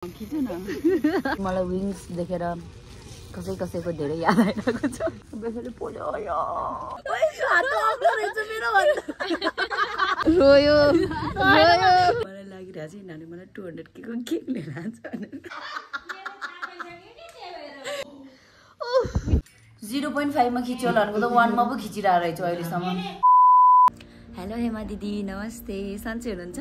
मलाई विङ्स देखेर कसैको धेरै याद आइरहेको छ रोयो मलाई लागिरहेको छ यिनीहरूले मलाई 200 के को केक लिएर आन्छ 0.5 मा खिच्यो भनेको त 1 मा पो खिचिरहेको रहेछ अहिलेसम्म हेलो हेमा दिदी नमस्ते सन्चै हुनुहुन्छ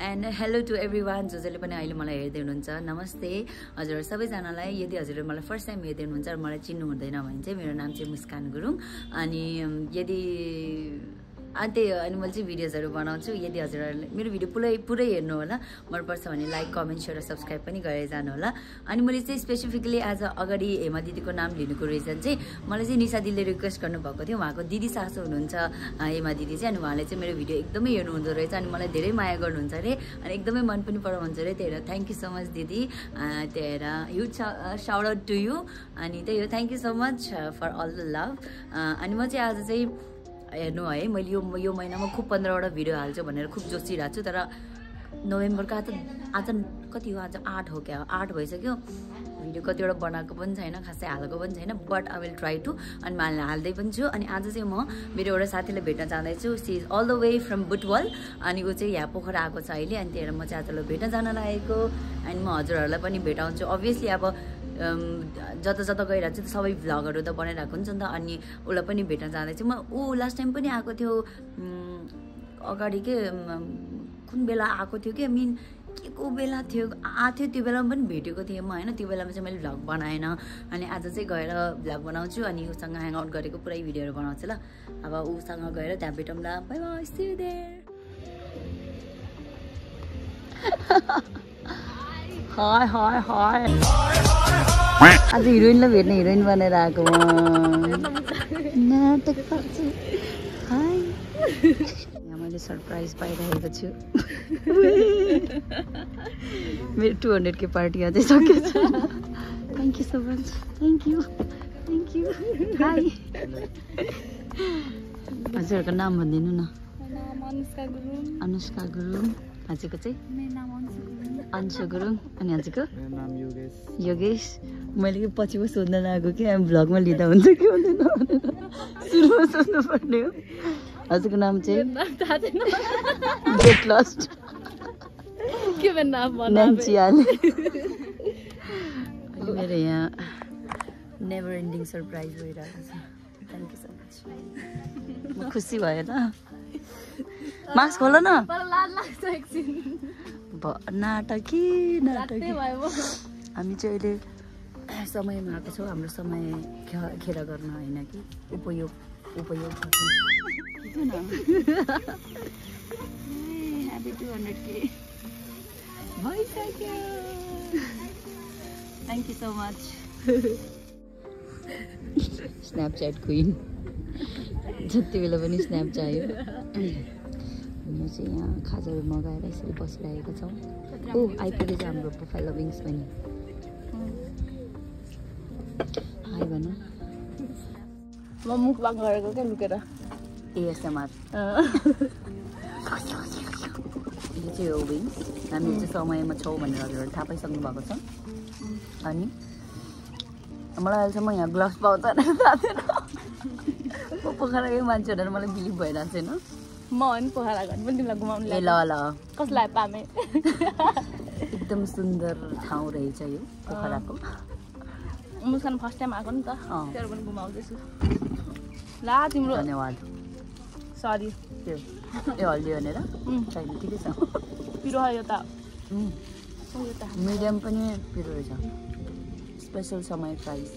And hello to everyone जो जसले पनि अहिले मलाई हेर्दै हुनुहुन्छ नमस्ते हजुर सबैजनालाई यदि हजुरहरु मलाई फर्स्ट टाइम हेर्दै हुनुहुन्छ र मलाई चिन्नु हुँदैन भने चाहिँ मेरो नाम चाहिँ मुस्कान गुरुङ अनि यदि अनि मैले चाहिँ भिडियोजहरु बनाउँछु यदि हजुरहरुले मेरो भिडियो पुरै हेर्नु होला मन पर्छ भने लाइक कमेन्ट शेयर र सब्स्क्राइब पनि गरेर जानु होला अनि मैले चाहिँ स्पेसिफिकली आज अगाडि हेमा दिदीको नाम लिनुको रिजन चाहिँ मलाई चाहिँ निशा दिदीले रिक्वेस्ट गर्नु भएको थियो उहाँको दिदी सासु हुनुहुन्छ हेमा दिदी चाहिँ अनि उहाँले चाहिँ मेरो भिडियो एकदमै हेर्नु हुँदो रहेछ अनि मलाई धेरै माया गर्नुहुन्छ रे अनि एकदमै मन पनि पराउनुहुन्छ रे त्यही भएर थ्यांक यू सो मच दिदी त्यही भएर huge shout out to you अनि त्यही हो thank you so much for all the love अनि म चाहिँ आज चाहिँ हेर्नु है मैले यो महिनामा खुब 15 वटा भिडियो हाल्छु भनेर खुब जोसिरहेको छु तर नोभेम्बरको आज कति हो आज 8 हो क्या 8 भइसक्यो भिडियो कतिवटा बनाएको पनि छैन खासै हालेको पनि छैन but I will try to अनि म हाल्दै पनि छु अनि आज चाहिँ म मेरो एउटा साथीलाई भेट्न जाँदैछु she is all the way from Butwal अनि ऊ चाहिँ यहाँ पोखरा आएको छ अहिले अनि त्यही भएर म चाहिँ आजलाई भेट्न जान लागेको अनि म हजुरहरूलाई पनि भेटाउँछु अभियसली अब जता गइरहेको छु सबै भ्लगहरू त बनाइरहेको हुन्छ नि त अनि उसलाई पनि भेट्न जाँदैछु म ऊ लास्ट टाइम पनि आएको थियो अगाडि के कुन बेला आएको थियो कि मिन के को बेला थियो आथ्यो त्यो बेलामा पनि भेटेको थिएँ म हैन त्यो बेलामा चाहिँ मैले भ्लग बनाएन अनि आज चाहिँ गएर भ्लग बनाउँछु अनि उसँग ह्याङ आउट गरेको पुरै भिडियोहरू बनाउँछु ल अब उसँग गएर त्यहाँ भेटौँला bye bye see you there hi hi hi आज हिरोइनलाई भेट्ने हिरोइन बनेर आएको नाटक गर्छु हाय यहाँ मैले सरप्राइज पाइरहेको छु मेरो 200 के पार्टी अझै सकेछ thank you so much thank you hi हजुरहरूको नाम भनिदिनु न अनुष्का गुरुङ हजुरको चाहिँ मेरो नाम अन्शु गुरुङ अनि हजुरको मेरो नाम योगेश मैले के पछि पो सोध्न लागेको कि हामी भ्लगमा लिँदा हुन्छ कि हुँदैन सुरुमा सोध्नु पर्ने हो हजुरको नाम चाहिँ गेट लस्ट के भन्नु नाम नाम्चियाले मेरो यहाँ नेभर एन्डिङ सरप्राइज भइरहेको छ थ्यांक यू सो मच म खुसी भयो त मास्क खोल न नाटकी हामी चाहिँ अहिले समयमा आएको छौँ हाम्रो समय खेर गर्न होइन कि उपयोग ह्यापी 200 के भइसक्यो thank you so much snapchat queen जति बेला पनि स्न्याप चाहियो म चाहिँ यहाँ खाजाहरू मगाएर यसरी बसिरहेको छौँ ओ आइपुगेछ हाम्रो प्रोफाइल विङ्स पनि हाई भनौँ म मुखबाङ गरेको क्या लुकेर एएसएमआर यो चाहिँ हो विङ्स हामी चाहिँ समयमा छौँ भनेर हजुरहरू थाहा पाइसक्नु भएको छ अनि मलाई अहिलेसम्म यहाँ ग्लभ्स पाउँछ भनेर थाहा थिएन म पोखराकै मान्छे भनेर मलाई बिलिभ भइरहेको छैन म होइन पोखरा घर पनि तिमीलाई घुमाउनु ल ल कसलाई पामे एकदम सुन्दर ठाउँ रहेछ यो पोखराको मुस्कान फर्स्ट टाइम आएको नि त त्यही पनि घुमाउँदैछु ला तिम्रो धन्यवाद सरी त्यो ए हल्दी भनेर छैन ठिकै छ पिरो यो त मिडियम पनि पिरो रहेछ स्पेसल समय प्राइस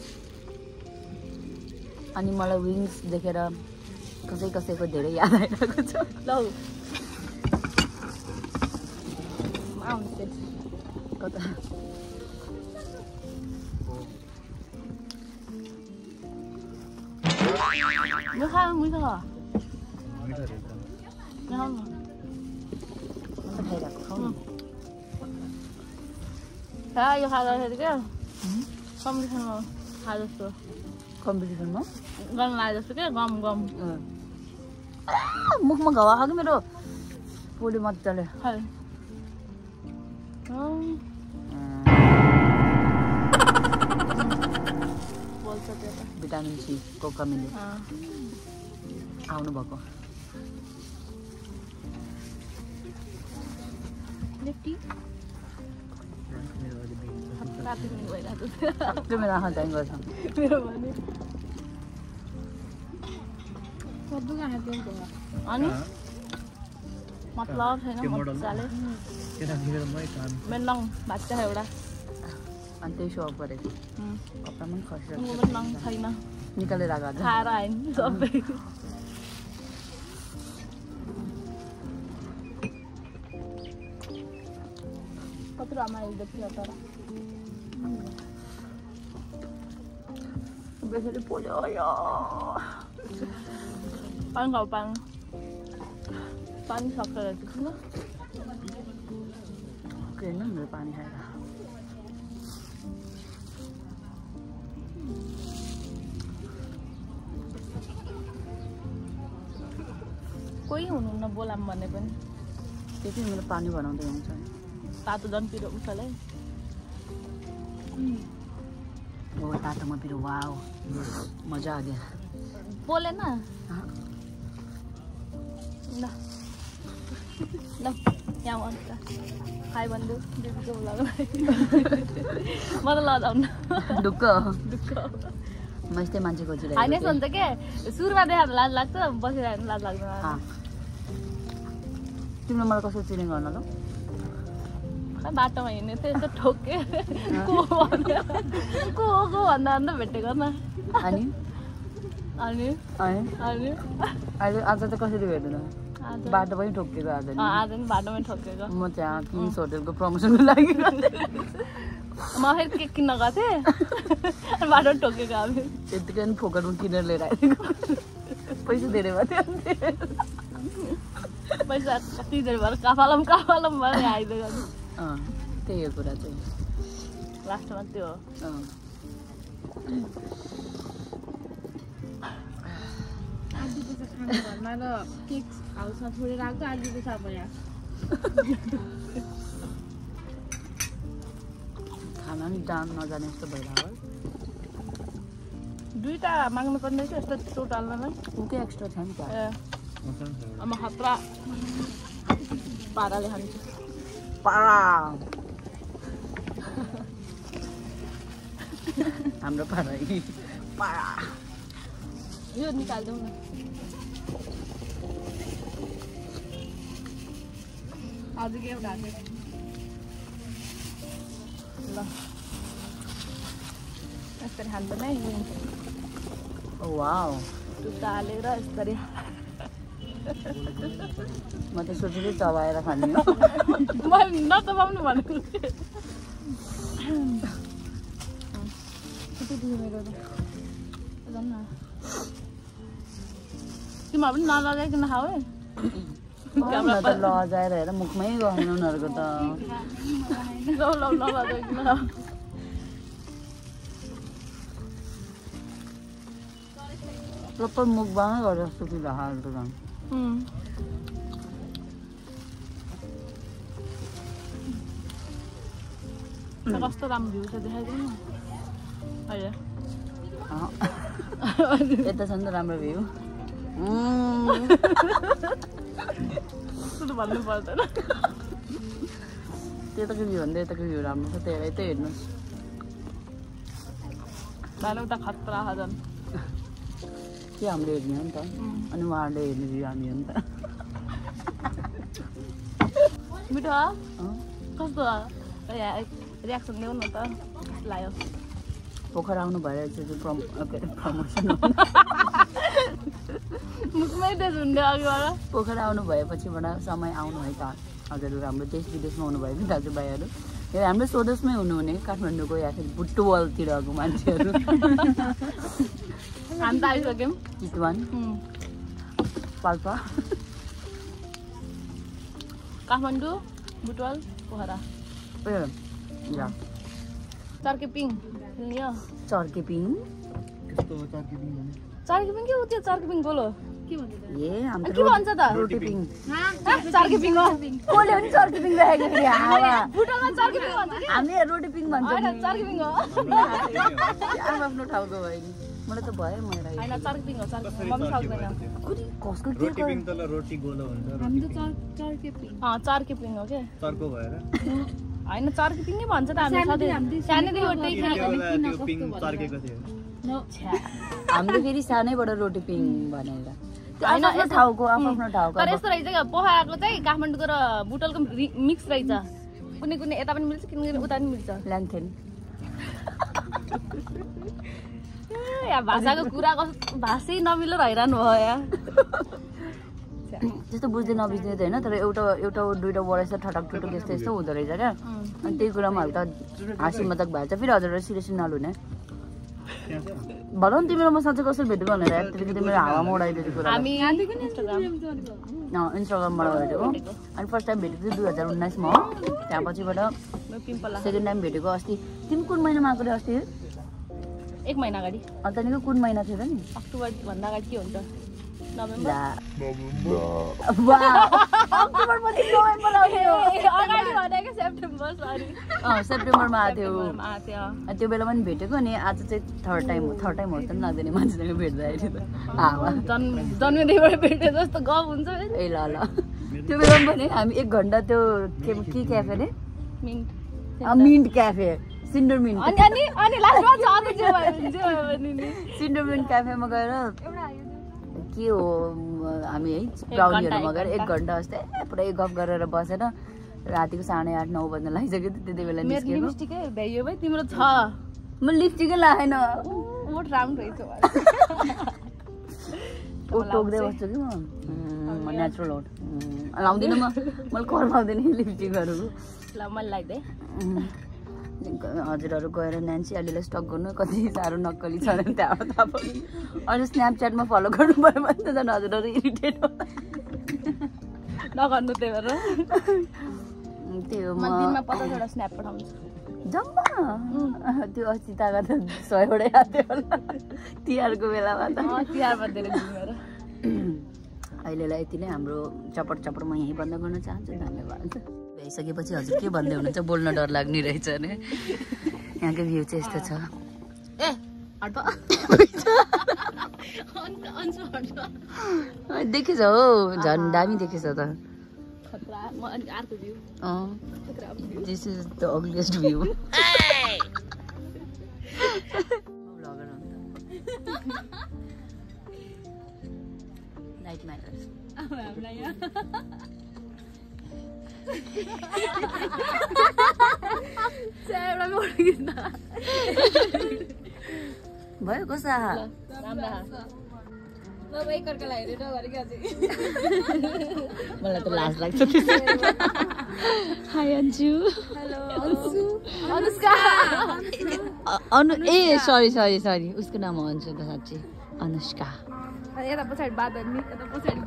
अनि मलाई विङ्स देखेर कसैको धेरै याद आइरहेको छ ल कता यो खा मिठो यो खाँदाखेरि क्या कम्पिटिसनमा खा जस्तो कम्पिटिसनमा गर्न लागे जस्तो क्या गम मुखमा घाउ आएको मेरो पोल्यो मजाले भिटामिन सी को कमीले आउनु भएको लेफ्टी राति पनि भइरहेको छ सबले मेरो आँखा चाहिँ गर्छ मेरो भने कद्दु खाने त्यो भयो अनि मतलब छैन मजाले मेलङ भात छ एउटा अनि त्यही सो गरेको कपडा पनि खसेर मेलङ छैन निकालेर आएको खाएर आइन सबै कत्रो रमाइलो थियो तर बेसरी पोल्यो यो पानी खाऊ पानी सक्छ रहेछ ल के हैन मेरो पानी खाएर कोही हुनुहुन्न बोलाम भने पनि त्यति मेरो पानी बनाउँदै हुन्छ तातो झन् पिरो उठले ओ तातोमा पिरो वाउ मजा आ गया बोलेन ल ल यहाँ अन्त खाइ भन्दै दिदीको बोलाएको म त लजाउन ढुक्क दुःख म यस्तै मान्छे खोजिरहेको होइन हुन्छ के सुरुमा देखाएर लाज लाग्छ बसिरहेको लाज लाग्दैन तिमीले मलाई कसरी चिने गर्न ल बाटोमा हिँड्ने थियो यसो ठोके को भन्दा भन्दा भेटेको न अनि अनि अनि अनि अहिले आज त कसरी भेट्नु बाटो पनि ठोकेको आज नि आज नि बाटोमै ठोकेको म त्यहाँ किङ्स होटलको प्रमोसनको लागि म फेरि केक किन्न गएको थिएँ अनि बाटोमा ठोकेको हामी त्यतिकै नि फोकटमा किनेर लिएर आएको पैसा धेरै भयो थियो पैसा कति धेरै भएर काफालम भएर आइदिएको त्यही हो कुरा चाहिँ लास्टमा त्यो हो घरमा र केक हाउसमा छोडेर आएको आलुको छ यहाँ खाना नि दाम नजाने जस्तो भइरहेको दुईटा माग्नु पर्ने थियो यस्तो टोटलमा उकै एक्स्ट्रा छ नि त अब खतरा पाराले खान्छु पारा हाम्रो पारा पारा यो निकाल्दिउँ न आज के एउटा ल यसरी खाँदैन है वाउ टुप्पा हालेर यसरी म त सोचेको चबाएर खाने हो मैले नचबाउनु भनेको मेरो तिमीहरू पनि नलगाइकन खाऊ है त लजाएर हेर मुखमै गएन उनीहरूको त नलगाइकन खाऊ प्रपर मुखबाङै गरेर जस्तो कि हाल त झन् कस्तो राम्रो भ्यू छ देखाइदिनु अहिले यता छ नि त राम्रो भ्यू भन्नु पर्दैन त्यताको भ्यू भन्दा यताको भ्यू राम्रो छ त्यही यतै हेर्नुहोस् भाइ उता खतरा छ झन् के हामीले हेर्ने हो नि त अनि उहाँहरूले हेर्ने भ्यू हामी हो नि त मिठो कस्तो रियाक्सन देऊ न त लाग्यो पोखरा आउनु भएर चाहिँ प्रमोसन मुखमै देश हुन्थ्यो अघिबाट पोखरा आउनु भएपछिबाट समय आउनु है त हजुरहरू हाम्रो देश विदेशमा आउनुभयो कि दाजुभाइहरू हाम्रो स्वदेशमै हुनुहुने काठमाडौँको या फेरि बुटवलतिरको मान्छेहरू हामी त आइसक्यौँ चितवन पाल्पा काठमाडौँ बुटवल पोखरा ए ल चर्केपिङ चर्केपिङ चर्केपिङ के हो त्यो चर्केपिङ गोलो के भन्छ ए हामी के भन्छ त रोटीपिङ चर्केपिङ हो कोले पनि चर्केपिङ राखेको फेरि बुटवलमा चर्केपिङ भन्छ कि हामी रोटीपिङ भन्छौँ हैन चर्केपिङ हो आफ्नो ठाउँको भयो नि मलाई त भयो मलाई हैन चार्किङ हो चार्किङ मम्मी सक्दैन कुनी कसको के रोटी पिङ तल रोटी गोलो हुन्छ हामी त चार्किङ चार्किङ हो के चर्को भएर हैन चार्किङ नै भन्छ त हामी सधैँ सानैदेखि त्यही खाएको त्यो पिङ चर्केको थियो हामीले फेरि सानैबाट रोटी पिङ भनेर हैन आफ्नो ठाउँको तर यस्तो रहेछ के पोखराको चाहिँ काठमाडौँको र बुटलको मिक्स रहेछ कुनै कुनै यता पनि मिल्छ किन उता पनि मिल्छ ल्यान्थेन या भाषाको कुरा कस्तो भाषै नमिलो हैरान भयो या त्यस्तो बुझ्दै नबुझ्दै होइन तर एउटा दुईटा वर्ड यस्तो ठटक ठुटुक यस्तो हुँदो रहेछ क्या अनि त्यही कुरामा हल्का हाँसी मजाक भएछ फेरि हजुरलाई सिरियस नलुने भन न तिम्रो म साँच्चै कसरी भेटेको भनेर त्यतिकै तिम्रो हावामा उडाइदिएको कुरा हामी इन्स्टाग्रामबाट भेटेको अनि फर्स्ट टाइम भेटेको थियो 2019 मा हो त्यहाँ पछिबाट सेकेन्ड टाइम भेटेको अस्ति तिमी कुन महिनामा आएको रे अस्ति 1 महिना अगाडि अन्त नि कुन महिना थियो त नि अक्टोबर भन्दा अगाडि के हुन्छ नोभेम्बर अक्टोबर पछि नोभेम्बर आउँथ्यो अगाडि भनेको सेप्टेम्बर सरी सेप्टेम्बरमा आएको थियो त्यो बेला पनि भेटेको अनि आज चाहिँ थर्ड टाइम हो जस्तो लाग्दैन मान्छेसँग भेट्दाखेरि त जन्मेदेखिबाट भेटे जस्तो गफ हुन्छ ए ल त्यो बेला पनि हामी 1 घन्टा त्यो के क्याफे रे मिन्ट क्याफे सिन्डर मिन्ट अनि लास्टमा सिन्डर मिन्ट क्याफेमा गएर के हो हामी है ब्राउनीहरूमा गएर 1 घन्टा जस्तै पुरै गफ गरेर बसेर रातिको 8:30 9 बज्न लागिसक्यो त्यति बेला निस्केको लिपस्टिकै भ्याइयो भाइ तिम्रो छ म लिपस्टिकै लगाएन ओट राउन्ड रहेछ ओट टोक्दै बस्छु कि म नेचुरल ओट लाउँदिनँ मैले कर्माउँदैन लिपस्टिकहरू ल मैले लगाइदिएँ हजुरहरू गएर नान्सी अलिअलि स्टक गर्नु कति साह्रो नक्कली छ भने त्यहाँबाट थाहा पाउनु अनि स्न्यापच्याटमा फलो गर्नु पऱ्यो भने त झन् हजुरहरू इरिटेट हो नगर्नु त्यही भएर त्यो म दिनमा 50 वटा स्न्याप पठाउँछु जम्मा त्यो अस्ति ताका त 100 वटै आएको होला तिहारको बेलामा त तिहारमा धेरै घुमेर अहिलेलाई यति नै हाम्रो चपट म यहीँ बन्द गर्न चाहन्छु धन्यवाद भइसकेपछि हजुर के भन्दै हुनुहुन्छ बोल्न डर लाग्ने रहेछ भने यहाँको भ्यू चाहिँ यस्तो छ ए हट देखेछ हो झन् दामी देखेछ त खतरा म अनि अर्को view this is the ugliest view night matters भयो कस्तो मलाई त लाज लाग्छ हाई अन्जु हेलो अनुष्का ए सरी उसको नाम हो अन्जु त साँच्ची अनुष्का यता पछाडि बादर्नी यता पछाडि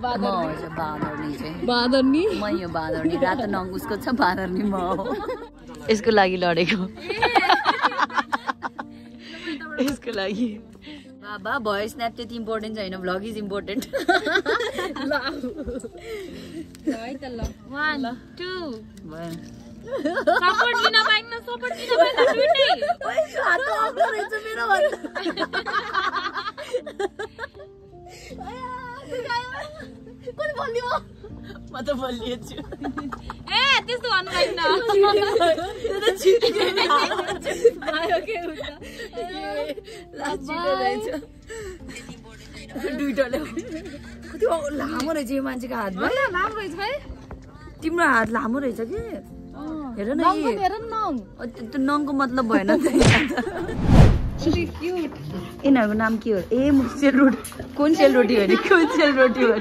बादर्नी म यो बादर्नी रातो नङ उसको छ बादर्नी म हो यसको लागि लडेको यसको लागि बाबा भयो स्न्याप त्यति इम्पोर्टेन्ट छैन भ्लग इज इम्पोर्टेन्ट ल है त ल 1 2 सपोर्ट दिन पाइन छुट्टै पैसा हात अग्लो रहेछ मेरो भन्दा कोन बोल्यो म त बोलिएछु ए त्यस्तो भन्नु भएन त्यो त छिटो भयो के हुन्छ लास्ट छिटो रहेछ दुईटाले कति लामो रहेछ यो मान्छेको हातमा लामो रहेछ भाइ तिम्रो हात लामो रहेछ कि हेर न त्यो नङको मतलब भएन यिनीहरूको नाम के हो ए म सेलरोटी कुन सेलरोटी हो नि कुन सेलरोटी हो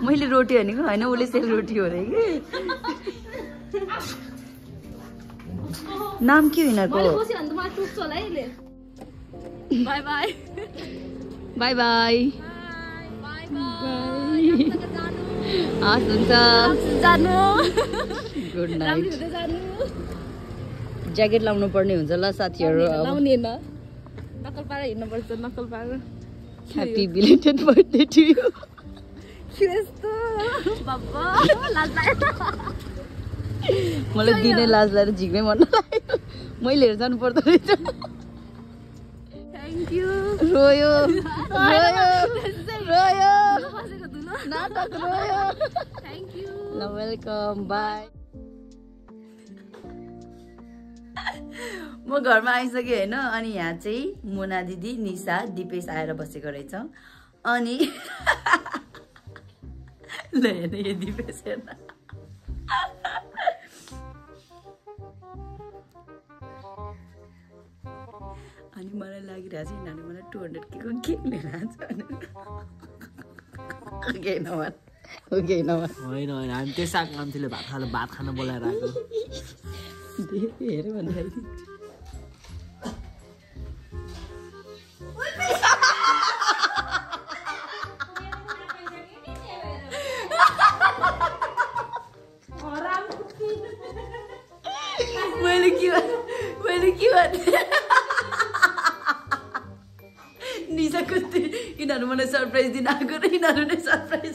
मैले रोटी भनेको होइन उसले सेलरोटी हो अरे कि नाम के हो यिनीहरूको बाई बाई बाई बाई हस् हुन्छ जानु गुड नाइट ज्याकेट लाउनु पर्ने हुन्छ ल साथीहरू लाउने न नकल पारेर हिँड्नुपर्छ नकल पारेर happy belated birthday to you यस्तो बाबा लाज लाग्यो मलाई दिनै लाज लागेर झिक्नै मन लाग्यो मैले हेर जानु पर्दो रहेछ थ्याङ्क यू रोयो रोयो रोयो नाटक रोयो थ्याङ्क यू ल वेलकम बाई म घरमा आइसकेँ होइन अनि यहाँ चाहिँ मुना दिदी निशा दिपेश आएर बसेको रहेछ अनि ल हेर्नु यो दिपेश हेर्न अनि मलाई लागिरहेको छ यिनीहरूले मलाई 200 के को केक लिएर आउँछ होइन होइन हामी त्यसै कामले भात खान बोलाएर आएको हेऱ्यो भन्दाखेरि मैले के भने निशा कस्तो यिनीहरू मलाई सरप्राइज दिन आएको र यिनीहरू नै सरप्राइज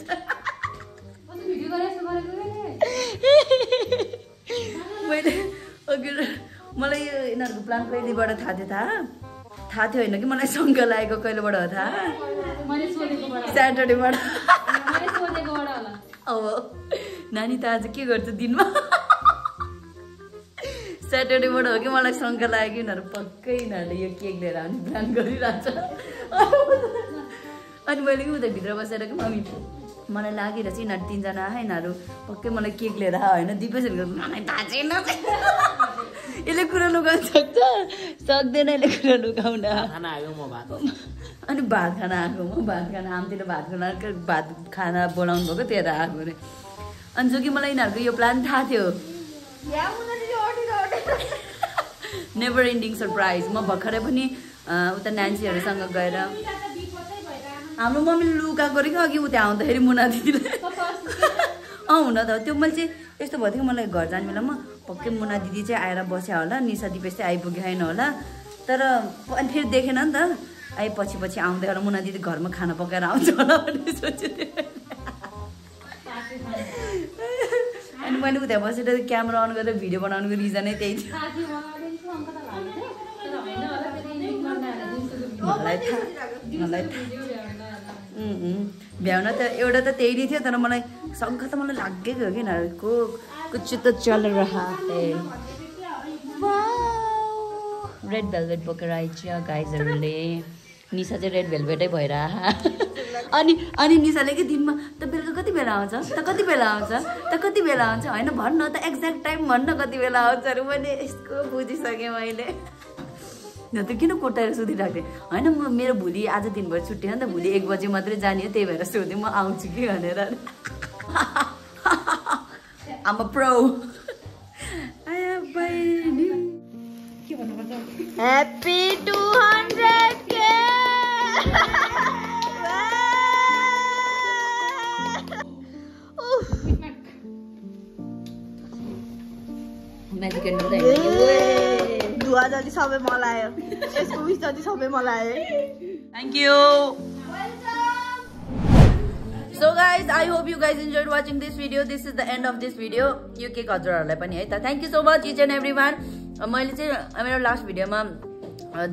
मैले मलाई यो यिनीहरूको प्लान कहिलेबाट थाहा थियो होइन कि मलाई शङ्का लागेको कहिलेबाट हो थाहा स्याटरडेबाट अब नानी त आज के गर्छ दिनमा स्याटरडेबाट हो कि मलाई शङ्का लाग्यो कि यिनीहरू पक्कै यिनीहरूले यो केक लिएर आउने प्लान गरिरहेछ अनि मैले कि उता भित्र बसेर कि मम्मी मलाई लागिरहेछ यिनीहरू 3 जना आए यिनीहरू पक्कै मलाई केक लिएर आयो होइन दिपेशहरू मलाई थाहा छैन यसले कुरा लुगाउन सक्दैन यसले कुरा लुगाउन अनि भात खाना आएको म भात खाना आमतिर भात खाना बोलाउनु भएको त्यहाँ आएको अरे अनि जो कि मलाई यिनीहरूको यो प्लान थाहा थियो नेभर एन्डिङ सरप्राइज म भर्खरै पनि उता नान्सीहरूसँग गएर हाम्रो मम्मीले लुकाएको अरे कि अघि उता आउँदाखेरि मुना दिदीले हुन त त्यो मैले चाहिँ यस्तो भयो थियो कि मलाई घर जाने बेलामा पक्कै मुना दिदी चाहिँ आएर बस्या होला निशा दिपेश चाहिँ आइपुगेन छैन होला तर अनि फेरि देखेन नि त आइ पछि आउँदै होला मुना दिदी घरमा खाना पकाएर आउँछ होला भन्ने सोचेँ अनि मैले उता बसेर क्यामेरा अन गरेर भिडियो बनाउनुको रिजनै त्यही थियो मलाई थाहा भ्याउन त एउटा त त्यही नै थियो तर मलाई शङ्का त मलाई लागेको हो कि यिनीहरूको कुछ त चल रहा है रेड भेलभेट बोकेर आइछ गाइजहरूले निशा चाहिँ रेड भेलभेटै भएर अनि निशाले कि दिनमा त बेलुका कति बेला आउँछ त कति बेला आउँछ होइन भन्न त एक्ज्याक्ट टाइम भन्न कति बेला आउँछ अरे मैले यसको बुझिसकेँ मैले न त किन कोटाएर सोधिरहेको थिएँ होइन म मेरो भोलि आज दिनभर छुट्टी हो नि त भोलि 1 बजे मात्रै जाने हो त्यही भएर सोधेँ म आउँछु कि भनेर आम प्रो ह्याप्पी 200K म्याजिक क्यान्डल दुवा जति सबै मलाई आयो यसको विस जति सबै मलाई आयो thank you So guys, I hope you guys enjoyed watching this video. This is the end of this video. यो केक हजुरहरुलाई पनि है त thank you so much each and everyone मैले चाहिँ मेरो लास्ट भिडियोमा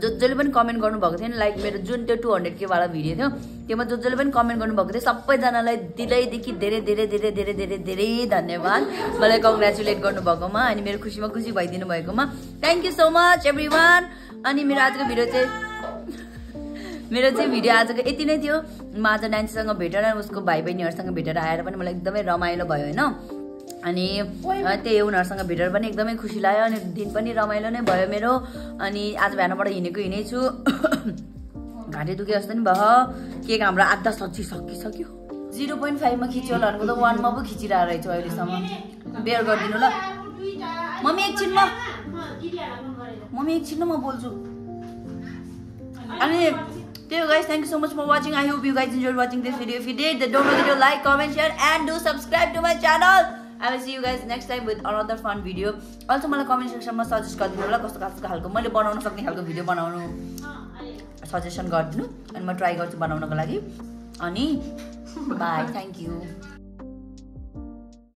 जसले पनि कमेन्ट गर्नु भएको थियो नि लाइक मेरो जुन त्यो 200K वाला भिडियो थियो त्यसमा जसले पनि कमेन्ट गर्नु भएको थियो सबैजनालाई दिलैदेखि धेरै धेरै धेरै धेरै धेरै धेरै धन्यवाद मलाई कंग्रेचुलेट गर्नु भएकोमा अनि मेरो खुसीमा खुसी भइदिनु भएकोमा thank you so much everyone अनि मेरो आजको भिडियो आजको यति नै थियो म आज नान्सीसँग भेटेर उसको भाइ बहिनीहरुसँग भेटेर आएर पनि मलाई एकदमै रमाइलो भयो हैन अनि त्यही उनीहरुसँग भेटेर पनि एकदमै खुसी लाग्यो अनि दिन पनि रमाइलो नै भयो मेरो अनि आज बिहानबाट हिँडेकै छु घाँटी दुखे जस्तो नि भयो केक हाम्रो आधा सच्ची सकिसक्यो 0.5 मा खिच्यो भनेको त 1 मा पो खिचिरहेको रहेछ अहिलेसम्म बेयर गरिदिनु ल मम्मी एकछिन म बोल्छु अनि Thank you guys, thank you so much for watching. I hope you guys enjoyed watching this video. If you did, then don't forget to like, comment, share and do subscribe to my channel. I will see you guys next time with another fun video. Also मलाई comment section मा suggest गरिदिनु होला कस्तो खालको मैले बनाउन सक्ने खालको भिडियो बनाउनु सजेसन गरिदिनु अनि म ट्राई गर्छु बनाउनको लागि अनि बाइ थ्यांक यू